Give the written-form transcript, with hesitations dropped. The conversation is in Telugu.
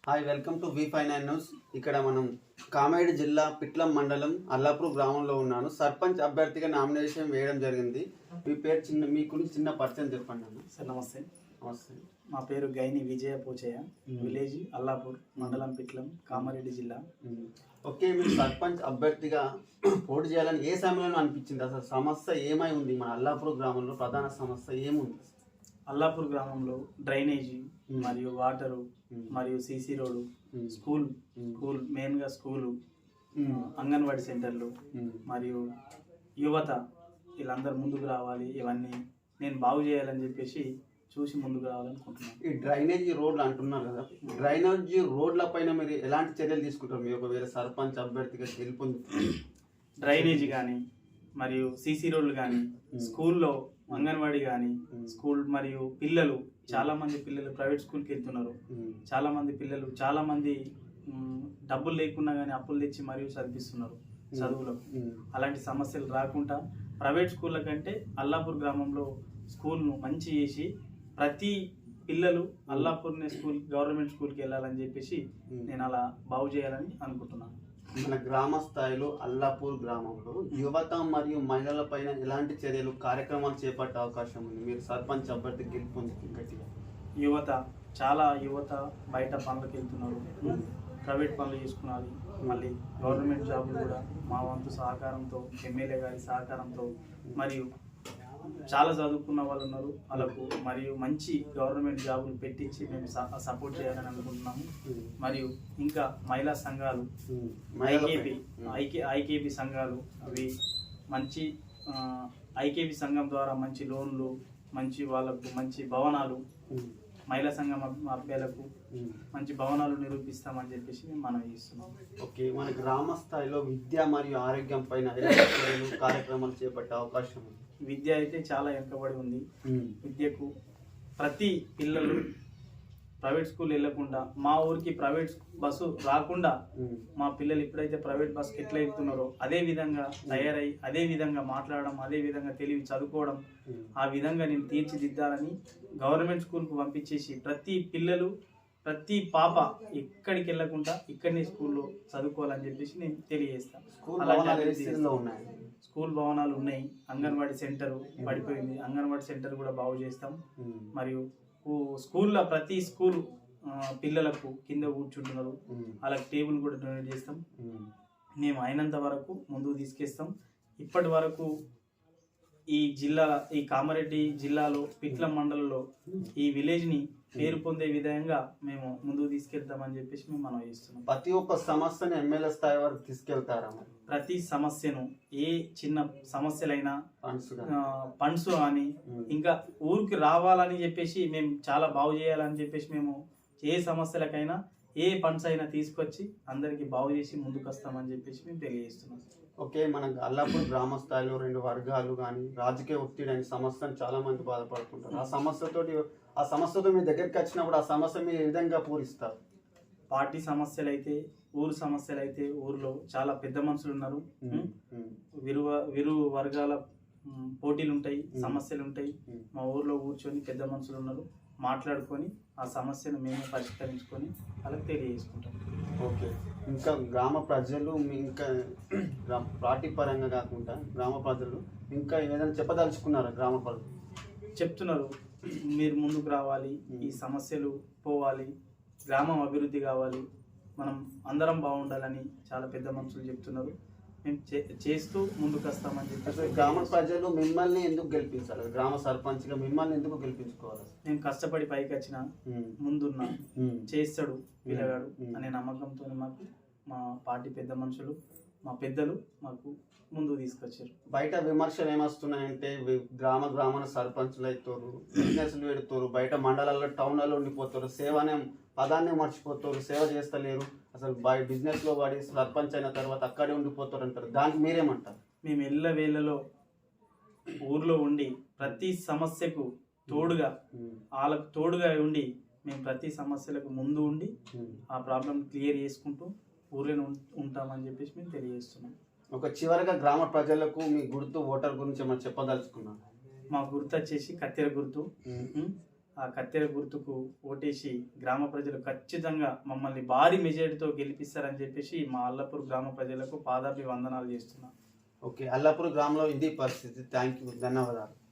Hi, welcome to V59 news. ఇక్కడ మనం కామారెడ్డి జిల్లా పిట్లం మండలం అల్లాపూర్ గ్రామంలో ఉన్నాను. సర్పంచ్ అభ్యర్థిగా నామినేషన్ వేయడం జరిగింది. మీ పేరు మీ గురించి చిన్న పరిచయం చెప్పండి అన్న. సార్ నమస్తే. నమస్తే. మా పేరు గైని విజయ పోచయ్య, విలేజ్ అల్లాపూర్, మండలం పిట్లం, కామారెడ్డి జిల్లా. ఓకే, మీరు సర్పంచ్ అభ్యర్థిగా పోటీ చేయాలని ఏ సమయంలో అనిపించింది? అసలు సమస్య ఏమై ఉంది? మన అల్లాపూర్ గ్రామంలో ప్రధాన సమస్య ఏముంది? అల్లాపూర్ గ్రామంలో డ్రైనేజీ మరియు వాటరు మరియు సీసీ రోడ్డు, స్కూల్ మెయిన్గా స్కూలు, అంగన్వాడీ సెంటర్లు మరియు యువత వీళ్ళందరూ ముందుకు రావాలి. ఇవన్నీ నేను బాగు చేయాలని చెప్పేసి చూసి ముందుకు రావాలనుకుంటున్నాను. ఈ డ్రైనేజీ రోడ్లు అంటున్నారు కదా, డ్రైనేజీ రోడ్ల పైన మీరు ఎలాంటి చర్యలు తీసుకుంటారు? మీరు ఒకవేళ సర్పంచ్ అభ్యర్థిగా గెలుపొంది డ్రైనేజీ కానీ మరియు సీసీ రోడ్లు కానీ, స్కూల్లో అంగన్వాడీ కానీ, స్కూల్ మరియు పిల్లలు చాలా మంది పిల్లలు ప్రైవేట్ స్కూల్కి వెళ్తున్నారు. చాలా మంది డబ్బులు లేకున్నా కానీ అప్పులు తెచ్చి మరియు చదివిస్తున్నారు చదువులకు. అలాంటి సమస్యలు రాకుండా ప్రైవేట్ స్కూళ్ళ కంటే అల్లాపూర్ గ్రామంలో స్కూల్ను మంచి చేసి ప్రతి పిల్లలు అల్లాపూర్నే గవర్నమెంట్ స్కూల్కి వెళ్ళాలని చెప్పేసి నేను అలా బాగు చేయాలని అనుకుంటున్నాను. మన గ్రామ స్థాయిలో అల్లాపూర్ గ్రామంలో యువత మరియు మహిళల పైన ఎలాంటి చర్యలు కార్యక్రమాలు చేపట్టే అవకాశం ఉంది మీరు సర్పంచ్ అభ్యర్థి గెలుపొంది? గట్టిగా చాలా యువత బయట పనులకు వెళ్తున్నారు, ప్రైవేట్ పనులు చేసుకున్నారు. మళ్ళీ గవర్నమెంట్ జాబులు కూడా మా వంతు సహకారంతో, ఎమ్మెల్యే గారి సహకారంతో మరియు చాలా చదువుకున్న వాళ్ళు ఉన్నారు వాళ్ళకు మరియు మంచి గవర్నమెంట్ జాబులు పెట్టించి మేము సపోర్ట్ చేయాలని అనుకుంటున్నాము. మరియు ఇంకా మహిళా సంఘాలు, ఐకేపీ సంఘాలు, అవి మంచి ఐకేపీ సంఘం ద్వారా మంచి లోన్లు, మంచి వాళ్ళకు మంచి భవనాలు, మహిళా సంఘం అభ్యర్థులకు మంచి భవనాలు నిరూపిస్తామని చెప్పేసి మేము మనం చేస్తున్నాం. ఓకే, మన గ్రామ స్థాయిలో విద్య మరియు ఆరోగ్యం పైన కార్యక్రమాలు చేపట్టే అవకాశం ఉంది. విద్య అయితే చాలా వెనుకబడి ఉంది. విద్యకు ప్రతి పిల్లలు ప్రైవేట్ స్కూల్ వెళ్ళకుండా, మా ఊరికి ప్రైవేట్ బస్సు రాకుండా మా పిల్లలు ఇప్పుడైతే ప్రైవేట్ బస్కి ఎట్లా వెళ్తున్నారో అదే విధంగా తయారై, అదే విధంగా మాట్లాడడం, అదే విధంగా తెలివి చదువుకోవడం, ఆ విధంగా నేను తీర్చిదిద్దాలని గవర్నమెంట్ స్కూల్కు పంపించేసి ప్రతి పాప ఎక్కడికి వెళ్ళకుండా ఇక్కడనే స్కూల్లో చదువుకోవాలని చెప్పేసి నేను తెలియజేస్తాను. స్కూల్ భవనాలు ఉన్నాయి. అంగన్వాడీ సెంటర్ పడిపోయింది, అంగన్వాడీ సెంటర్ కూడా బాగు చేస్తాం. మరియు స్కూల్లో ప్రతి స్కూల్ పిల్లలకు కింద కూర్చుంటున్నారు, వాళ్ళకి టేబుల్ కూడా డొనేట్ చేస్తాం. మేము అయినంత వరకు ముందుకు తీసుకెస్తాం. ఇప్పటి వరకు ఈ కామారెడ్డి జిల్లాలో పిట్లం మండలంలో ఈ విలేజ్ని పేరు పొందే విధంగా మేము ముందుకు తీసుకెళ్తామని చెప్పేసి మేము మనం చేస్తున్నాం. ప్రతి ఒక్క సమస్యను ఎమ్మెల్యే స్థాయి వరకు తీసుకెళ్తారా? ప్రతి సమస్యను, ఏ చిన్న సమస్యలైనా ఫండ్స్ కానీ ఇంకా ఊరికి రావాలని చెప్పేసి మేము చాలా బాగు చేయాలని చెప్పేసి మేము ఏ సమస్యలకైనా ఏ ఫండ్స్ అయినా తీసుకొచ్చి అందరికి బాగు చేసి ముందుకు వస్తామని చెప్పేసి మేము తెలియజేస్తున్నాం. ఓకే, మన అల్లాపూర్ గ్రామ స్థాయిలో 2 వర్గాలు కానీ రాజకీయ ఒత్తిడి అనే సమస్యను చాలా మంది బాధపడుతుంటారు. ఆ సమస్యతో మీ దగ్గరికి వచ్చినప్పుడు ఆ సమస్య మీరు ఏ విధంగా పూరిస్తారు? పార్టీ సమస్యలు అయితే, ఊరు సమస్యలు అయితే, ఊర్లో చాలా పెద్ద మనుషులు ఉన్నారు, విరు వర్గాల పోటీలు ఉంటాయి, సమస్యలు ఉంటాయి. మా ఊర్లో కూర్చొని పెద్ద మనుషులు ఉన్నారు, మాట్లాడుకొని ఆ సమస్యను మేము పరిష్కరించుకొని వాళ్ళకి తెలియజేసుకుంటాం. ఓకే, ఇంకా గ్రామ ప్రజలు ఇంకా పార్టీ పరంగా కాకుండా గ్రామ ప్రజలు ఇంకా ఏదైనా చెప్పదలుచుకున్నారా? గ్రామ ప్రజలు చెప్తున్నారు, మీరు ముందుకు రావాలి, ఈ సమస్యలు పోవాలి, గ్రామం అభివృద్ధి కావాలి, మనం అందరం బాగుండాలని చాలా పెద్ద మనుషులు చెప్తున్నారు. మేము చేస్తూ ముందుకు వస్తామని చెప్పి. గ్రామ ప్రజలు మిమ్మల్ని ఎందుకు గెలిపించాలి? గ్రామ సర్పంచ్గా మిమ్మల్ని ఎందుకు గెలిపించుకోవాలి? నేను కష్టపడి పైకి వచ్చిన, ముందున్నా, చేస్తాడు పిల్లగాడు అనే నమ్మకంతో మాకు మా పార్టీ పెద్ద మనుషులు, మా పెద్దలు మాకు ముందుకు తీసుకొచ్చారు. బయట విమర్శలు ఏమొస్తున్నాయంటే గ్రామాన సర్పంచ్లు అవుతారు, బిజినెస్లు పెడతారు, బయట మండలాల్లో టౌన్లలో ఉండిపోతారు, సేవనే పదాన్ని మర్చిపోతారు, సేవ చేస్తలేరు, అసలు బిజినెస్లో పడి సర్పంచ్ అయిన తర్వాత అక్కడే ఉండిపోతారు అంటారు. దానికి మీరేమంటారు? మేము ఎల్లవేళలో ఊర్లో ఉండి ప్రతి సమస్యకు తోడుగా, వాళ్ళకు తోడుగా ఉండి మేము ప్రతి సమస్యలకు ముందు ఉండి ఆ ప్రాబ్లం క్లియర్ చేసుకుంటూ ఊర్లో ఉంటామని చెప్పేసి మేము తెలియజేస్తున్నాం. ఒక చివరిగా గ్రామ ప్రజలకు మీ గుర్తు, ఓటర్ గురించి ఏమైనా చెప్పదలుచుకున్నాం? మా గుర్తు వచ్చేసి కత్తెర గుర్తు. ఆ కత్తెర గుర్తుకు ఓటేసి గ్రామ ప్రజలు ఖచ్చితంగా మమ్మల్ని భారీ మెజారిటీతో గెలిపిస్తారని చెప్పేసి మా అల్లపూర్ గ్రామ ప్రజలకు పాదాభివందనాలు చేస్తున్నాను. ఓకే, అల్లాపూర్ గ్రామంలో ఇది పరిస్థితి. థ్యాంక్ యూ, ధన్యవాదాలు.